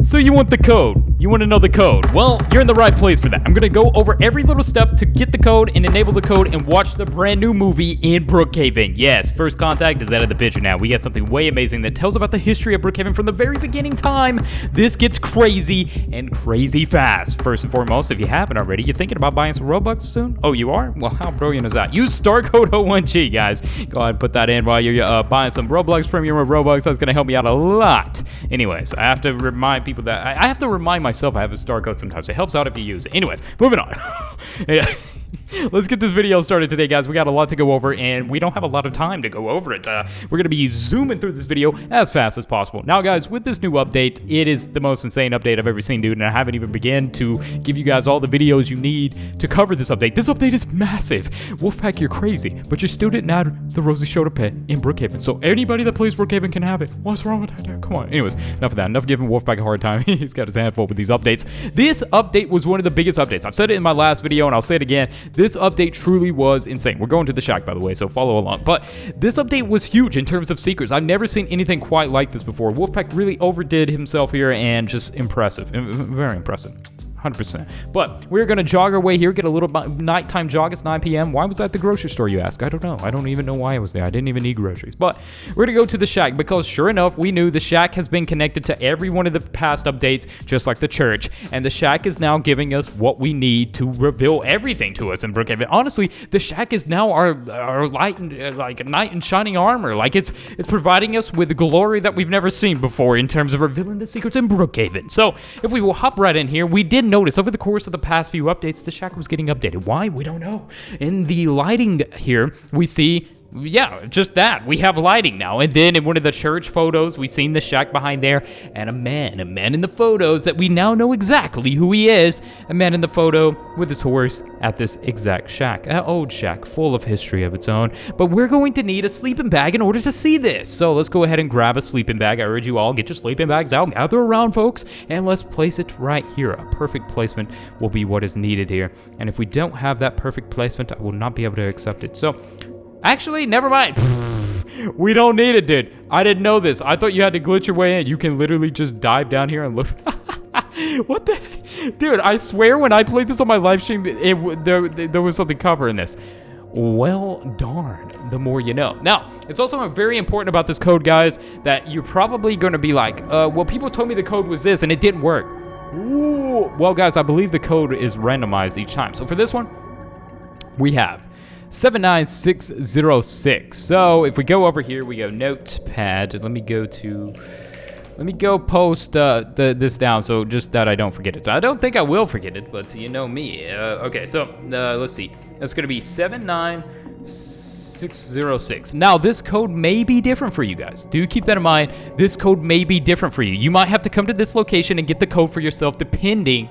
So you want the code? You want to know the code? Well, you're in the right place for that. I'm going to go over every little step to get the code and enable the code and watch the brand new movie in BrookHaven. Yes, First Contact is out of the picture now. We got something way amazing that tells about the history of BrookHaven from the very beginning time. This gets crazy and crazy fast. First and foremost, if you haven't already, you thinking about buying some Robux soon? Oh, you are? Well, how brilliant is that? Use star code 01G, guys. Go ahead and put that in while you're buying some Roblox Premium or Robux. That's going to help me out a lot. Anyways, I have to remind people that I have to remind myself I have a star code sometimes. It helps out if you use it. Anyways, moving on. Yeah. Let's get this video started today, guys. We got a lot to go over, and we don't have a lot of time to go over it. We're going to be zooming through this video as fast as possible. Now, guys, with this new update, it is the most insane update I've ever seen, dude, and I haven't even begun to give you guys all the videos you need to cover this update. This update is massive. Wolfpack, you're crazy, but you still didn't add the Rosie Shoulder Pet in BrookHaven, so anybody that plays BrookHaven can have it. What's wrong with that, dude? Come on. Anyways, enough of that. Enough giving Wolfpack a hard time. He's got his hand full with these updates. This update was one of the biggest updates. I've said it in my last video, and I'll say it again. This update truly was insane. We're going to the shack, by the way, so follow along. But this update was huge in terms of secrets. I've never seen anything quite like this before. Wolfpack really overdid himself here, and just impressive. Very impressive. 100%. But we're going to jog our way here, get a little nighttime jog. It's 9 p.m. Why was that at the grocery store, you ask? I don't know. I don't even know why I was there. I didn't even need groceries. But we're going to go to the shack because sure enough, we knew the shack has been connected to every one of the past updates, just like the church. And the shack is now giving us what we need to reveal everything to us in BrookHaven. Honestly, the shack is now our light and, like knight in shining armor. Like it's providing us with glory that we've never seen before in terms of revealing the secrets in BrookHaven. So if we will hop right in here, we did notice over the course of the past few updates, the shack was getting updated. Why? We don't know. In the lighting here, we see, yeah, just that. We have lighting now. And then in one of the church photos, we seen the shack behind there, and a man in the photos that we now know exactly who he is. A man in the photo with his horse at this exact shack. An old shack full of history of its own. But we're going to need a sleeping bag in order to see this. So let's go ahead and grab a sleeping bag. I urge you all, get your sleeping bags out, gather around, folks, and let's place it right here. A perfect placement will be what is needed here. And if we don't have that perfect placement, I will not be able to accept it. So actually, never mind. We don't need it, dude. I didn't know this. I thought you had to glitch your way in. You can literally just dive down here and look. What the? Dude, I swear when I played this on my live stream, there was something covering this. Well, darn. The more you know. Now, it's also very important about this code, guys, that you're probably going to be like, well, people told me the code was this, and it didn't work. Ooh. Well, guys, I believe the code is randomized each time. So for this one, we have 79606. So if we go over here, we go notepad. Let me go post this down so just that I don't forget it. I don't think I will forget it, but you know me. Okay, so let's see. That's going to be 79606. Now, this code may be different for you guys. Do keep that in mind. This code may be different for you. You might have to come to this location and get the code for yourself depending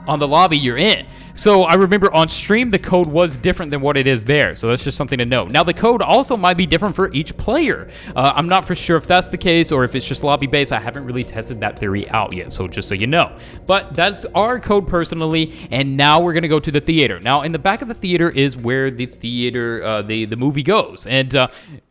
on the lobby you're in. So I remember on stream, the code was different than what it is there. So that's just something to know. Now, the code also might be different for each player. I'm not for sure if that's the case or if it's just lobby-based. I haven't really tested that theory out yet, so just so you know. But that's our code personally, and now we're going to go to the theater. Now, in the back of the theater is where the theater, the movie goes. And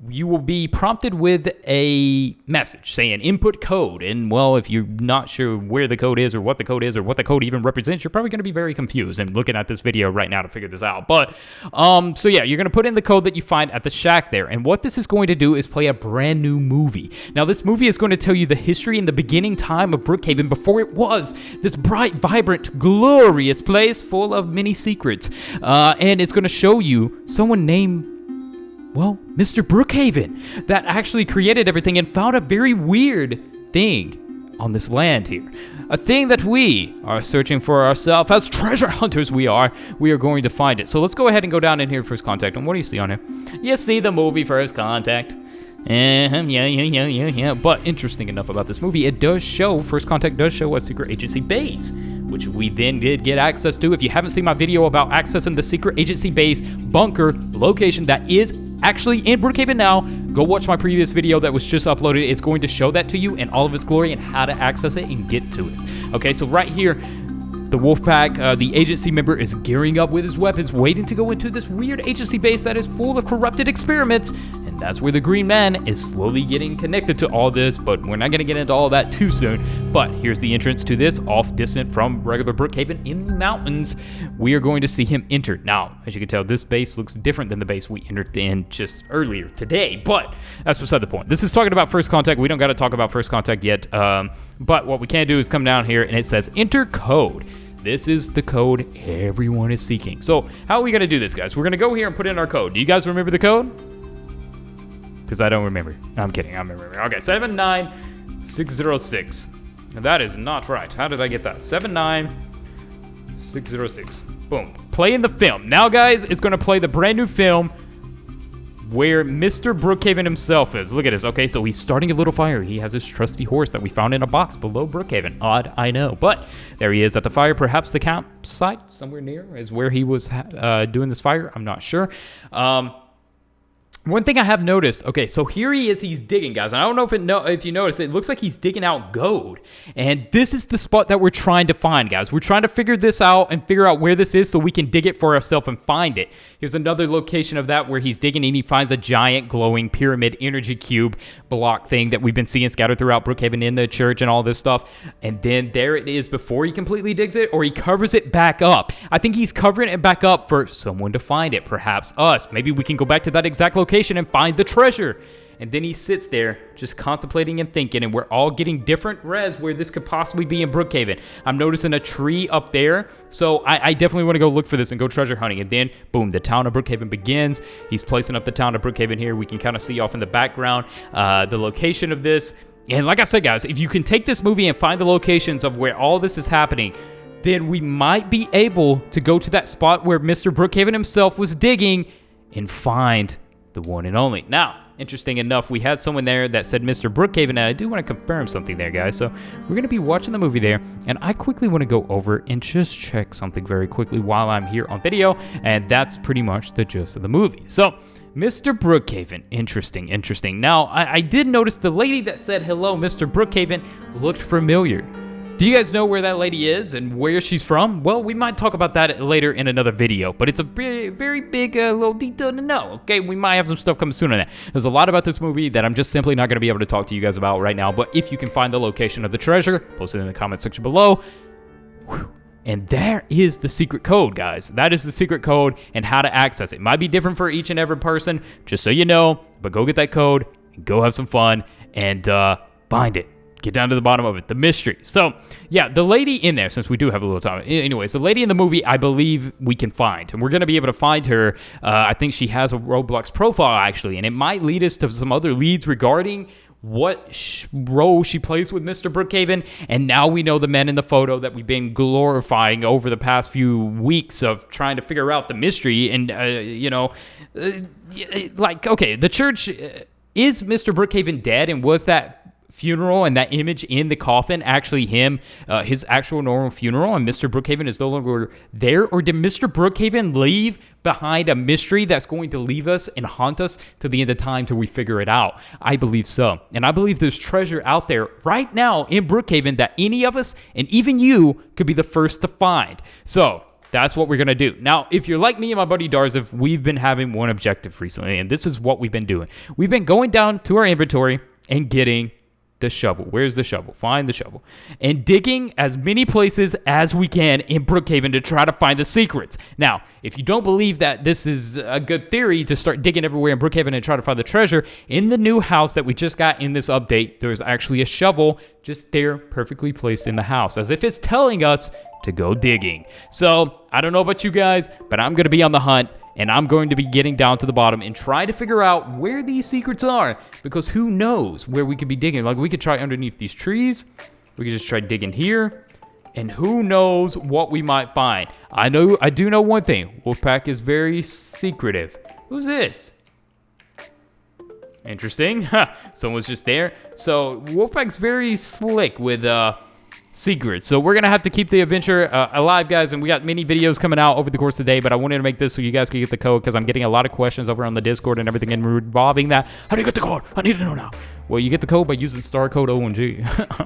you will be prompted with a message saying input code. And, well, if you're not sure where the code is or what the code is or what the code even represents, you're probably going to be very confused and looking at this video right now to figure this out. But so yeah, you're going to put in the code that you find at the shack there, and what this is going to do is play a brand new movie. Now, this movie is going to tell you the history and the beginning time of BrookHaven before it was this bright, vibrant, glorious place full of many secrets, and it's going to show you someone named, well, Mr. BrookHaven, that actually created everything and found a very weird thing on this land here. A thing that we are searching for ourselves. As treasure hunters we are going to find it. So let's go ahead and go down in here, First Contact. And what do you see on here? You see the movie First Contact. Yeah. But interesting enough about this movie, it does show, First Contact does show a secret agency base, which we then did get access to. If you haven't seen my video about accessing the secret agency base bunker location that is actually in BrookHaven now, go watch my previous video that was just uploaded. It's going to show that to you in all of its glory and how to access it and get to it. Okay, so right here, the Wolfpack, the agency member, is gearing up with his weapons, waiting to go into this weird agency base that is full of corrupted experiments. And That's where the Green Man is slowly getting connected to all this, but we're not going to get into all that too soon. But here's the entrance to this, off distant from regular BrookHaven in the mountains. We are going to see him enter. Now, as you can tell, this base looks different than the base we entered in just earlier today, but that's beside the point. This is talking about First Contact. We don't got to talk about First Contact yet, but what we can do is come down here, and it says enter code. This is the code everyone is seeking. So how are we going to do this, guys? We're going to go here and put in our code. Do you guys remember the code? Because I don't remember. No, I'm kidding. I remember. Okay, 79606. Now, that is not right. How did I get that? 79606. Boom. Play in the film. Now, guys, it's going to play the brand new film where Mr. BrookHaven himself is. Look at this. Okay, so he's starting a little fire. He has his trusty horse that we found in a box below BrookHaven. Odd, I know. But there he is at the fire. Perhaps the campsite somewhere near is where he was doing this fire. I'm not sure. One thing I have noticed, okay, so here he is, he's digging, guys. And I don't know if you noticed, it looks like he's digging out gold. And this is the spot that we're trying to find, guys. We're trying to figure this out and figure out where this is so we can dig it for ourselves and find it. Here's another location of that where he's digging and he finds a giant glowing pyramid energy cube block thing that we've been seeing scattered throughout BrookHaven in the church and all this stuff. And then there it is before he completely digs it, or he covers it back up. I think he's covering it back up for someone to find it, perhaps us. Maybe we can go back to that exact location and find the treasure. And then he sits there just contemplating and thinking, and we're all getting different res where this could possibly be in BrookHaven. I'm noticing a tree up there, so I definitely want to go look for this and go treasure hunting. And then boom, the town of BrookHaven begins. He's placing up the town of BrookHaven here. We can kind of see off in the background the location of this. And like I said, guys, if you can take this movie and find the locations of where all this is happening, then we might be able to go to that spot where Mr. BrookHaven himself was digging and find the one and only. Now, interesting enough, we had someone there that said Mr. BrookHaven, and I do want to confirm something there, guys. So we're going to be watching the movie there, and I quickly want to go over and just check something very quickly while I'm here on video, and that's pretty much the gist of the movie. So, Mr. BrookHaven, interesting. Now, I did notice the lady that said hello, Mr. BrookHaven, looked familiar. Do you guys know where that lady is and where she's from? Well, we might talk about that later in another video, but it's a very, very big little detail to know, okay? We might have some stuff coming soon on that. There's a lot about this movie that I'm just simply not going to be able to talk to you guys about right now, but if you can find the location of the treasure, post it in the comment section below. Whew. And there is the secret code, guys. That is the secret code and how to access it. It might be different for each and every person, just so you know, but go get that code and go have some fun and find it. Get down to the bottom of it, the mystery. So, yeah, the lady in there, since we do have a little time. Anyways, the lady in the movie, I believe we can find. And we're going to be able to find her. I think she has a Roblox profile, actually. And it might lead us to some other leads regarding what role she plays with Mr. BrookHaven. And now we know the men in the photo that we've been glorifying over the past few weeks of trying to figure out the mystery. And, okay, the church, is Mr. BrookHaven dead? And was that funeral and that image in the coffin actually him, his actual normal funeral, and Mr. BrookHaven is no longer there? Or did Mr. BrookHaven leave behind a mystery that's going to leave us and haunt us to the end of time till we figure it out? I believe so. And I believe there's treasure out there right now in BrookHaven that any of us, and even you, could be the first to find. So that's what we're going to do. Now, if you're like me and my buddy Darziv, we've been having one objective recently, and this is what we've been doing. We've been going down to our inventory and getting the shovel. Where's the shovel? Find the shovel. And digging as many places as we can in BrookHaven to try to find the secrets. Now, if you don't believe that this is a good theory to start digging everywhere in BrookHaven and try to find the treasure, in the new house that we just got in this update, there's actually a shovel just there perfectly placed in the house, as if it's telling us to go digging. So, I don't know about you guys, but I'm going to be on the hunt. And I'm going to be getting down to the bottom and try to figure out where these secrets are. Because who knows where we could be digging. Like, we could try underneath these trees. We could just try digging here. And who knows what we might find. I do know one thing. Wolfpack is very secretive. Who's this? Interesting. Someone's just there. So, Wolfpack's very slick with secrets. So we're going to have to keep the adventure alive, guys, and we got many videos coming out over the course of the day, but I wanted to make this so you guys could get the code because I'm getting a lot of questions over on the Discord and everything involving that. How do you get the code? I need to know now. Well, you get the code by using star code OMG.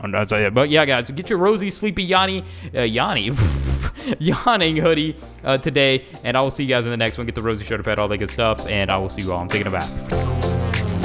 That's it. But yeah, guys, get your rosy, sleepy, yawning hoodie today, and I will see you guys in the next one. Get the rosy shoulder pad, all that good stuff, and I will see you all. I'm taking a bath.